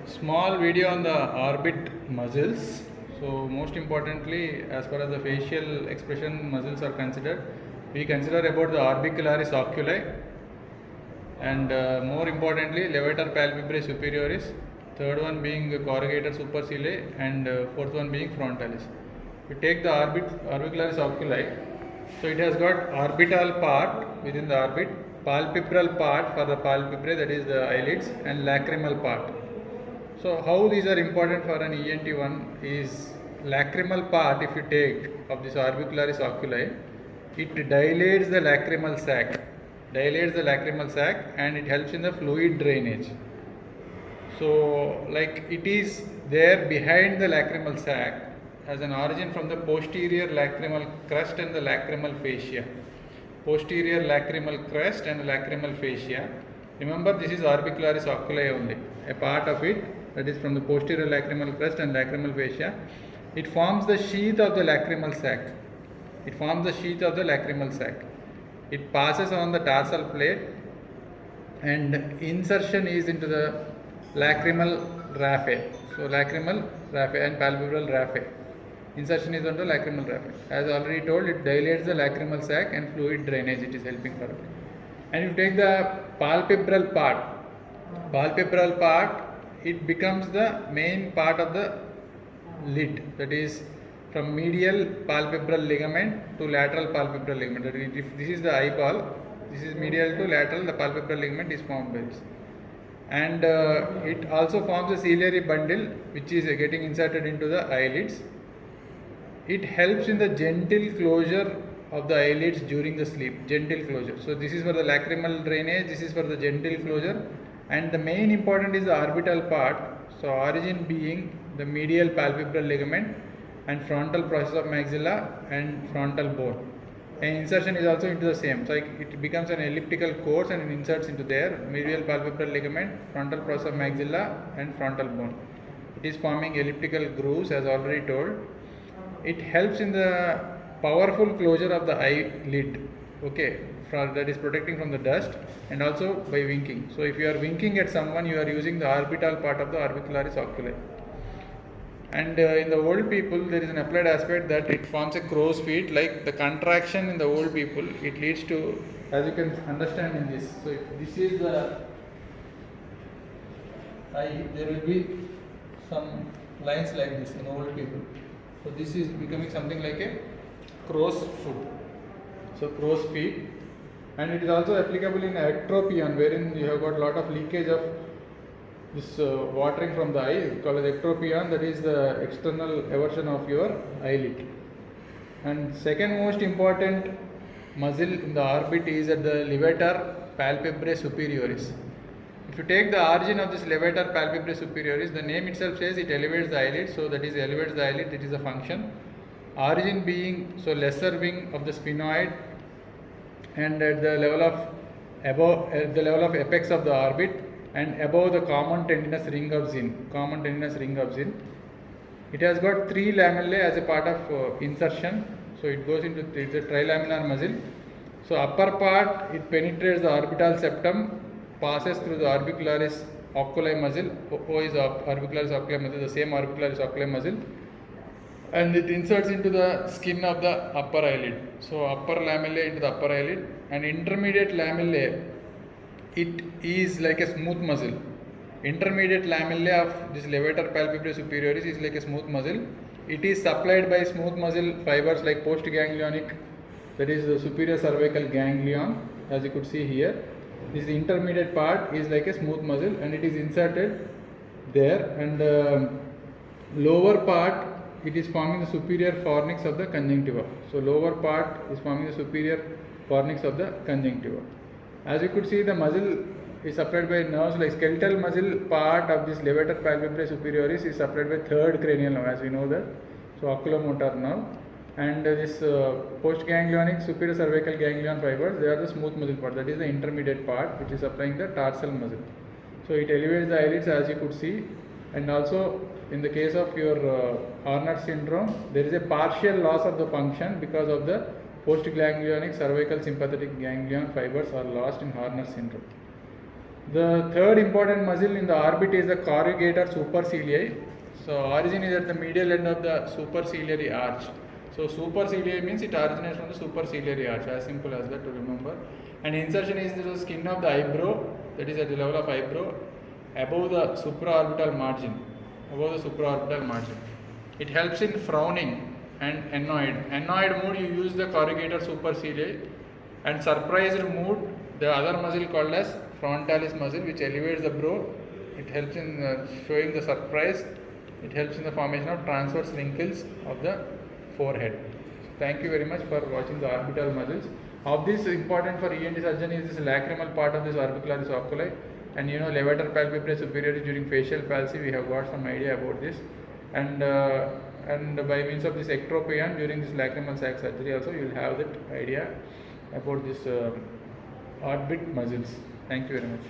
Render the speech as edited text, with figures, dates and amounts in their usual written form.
Small video on the orbit muscles. So most importantly, as far as the facial expression muscles are considered, we consider about the orbicularis oculi, and more importantly levator palpebrae superioris, third one being corrugator superciliae, and fourth one being frontalis. We take the orbicularis oculi, so it has got orbital part within the orbit, palpebral part for the palpebrae, that is the eyelids, and lacrimal part. So how these are important for an ENT one is lacrimal part. If you take of this orbicularis oculi, it dilates the lacrimal sac, and it helps in the fluid drainage. So like it is there behind the lacrimal sac, has an origin from the posterior lacrimal crust and the lacrimal fascia. Posterior lacrimal crust and lacrimal fascia. Remember, this is orbicularis oculi only, a part of it, that is from the posterior lacrimal crust and lacrimal fascia. It forms the sheath of the lacrimal sac. It passes on the tarsal plate, and insertion is into the lacrimal raphe. So lacrimal raphe and palpebral raphe. Insertion is onto lacrimal raphe. As already told, it dilates the lacrimal sac and fluid drainage it is helping for it. And if you take the palpebral part, it becomes the main part of the lid, that is from medial palpebral ligament to lateral palpebral ligament. That is, if this is the eyeball, this is medial to lateral, the palpebral ligament is formed by this. And it also forms a ciliary bundle which is getting inserted into the eyelids. It helps in the gentle closure of the eyelids during the sleep, gentle closure. So this is for the lacrimal drainage, this is for the gentle closure, and the main important is the orbital part. So origin being the medial palpebral ligament and frontal process of maxilla and frontal bone. And insertion is also into the same. So it becomes an elliptical course and it inserts into there, medial palpebral ligament, frontal process of maxilla and frontal bone. It is forming elliptical grooves as already told. It helps in the powerful closure of the eyelid, okay, that is protecting from the dust, and also by winking. So if you are winking at someone, you are using the orbital part of the orbicularis oculi. And in the old people, there is an applied aspect that it forms a crow's feet, like the contraction in the old people, it leads to, as you can understand in this. So if this is the eye, there will be some lines like this in old people. So this is becoming something like a crow's foot. So crow's feet. And it is also applicable in ectropion, wherein you have got a lot of leakage of this watering from the eye, called as ectropion, that is the external eversion of your eyelid. And second most important muscle in the orbit is at the levator palpebrae superioris. If you take the origin of this levator palpebrae superioris, the name itself says it elevates the eyelid, so that is elevates the eyelid, it is a function. Origin being, so lesser wing of the sphenoid, and at the level of apex of the orbit, and above the common tendinous ring of Zinn. It has got three lamellae as a part of insertion, so it goes into, it's a trilaminar muscle. So upper part, it penetrates the orbital septum, passes through the orbicularis oculi muscle. O is orbicularis oculi muscle, the same orbicularis oculi muscle, and it inserts into the skin of the upper eyelid. So upper lamellae into the upper eyelid, and intermediate lamellae, it is like a smooth muscle. Intermediate lamellae of this levator palpebrae superioris is like a smooth muscle. It is supplied by smooth muscle fibers like postganglionic, that is the superior cervical ganglion, as you could see here. This intermediate part is like a smooth muscle, and it is inserted there, and lower part, it is forming the superior fornix of the conjunctiva. So lower part is forming the superior fornix of the conjunctiva. As you could see, the muscle is supplied by nerves, like skeletal muscle part of this levator palpebrae superioris is supplied by third cranial nerve, as we know that. So oculomotor nerve, and this postganglionic superior cervical ganglion fibers, they are the smooth muscle part, that is the intermediate part which is supplying the tarsal muscle. So it elevates the eyelids, as you could see, and also in the case of your Horner syndrome, there is a partial loss of the function because of the postganglionic cervical sympathetic ganglion fibers are lost in Horner syndrome. The third important muscle in the orbit is the corrugator supercilii. So origin is at the medial end of the superciliary arch. So superciliary means it originates from the superciliary arch, as simple as that to remember. And insertion is the skin of the eyebrow, that is at the level of eyebrow, above the supraorbital margin. Above the supraorbital margin. It helps in frowning and annoyed. Annoyed mood, you use the corrugator supercilii, and surprised mood, the other muscle called as frontalis muscle, which elevates the brow. It helps in showing the surprise. It helps in the formation of transverse wrinkles of the forehead. Thank you very much for watching the orbital muscles. Of this, important for ENT surgeon is this lacrimal part of this orbicularis oculi, and levator palpebrae superior during facial palsy. We have got some idea about this, and by means of this ectropion during this lacrimal sac surgery also you will have that idea about this orbit muscles. Thank you very much.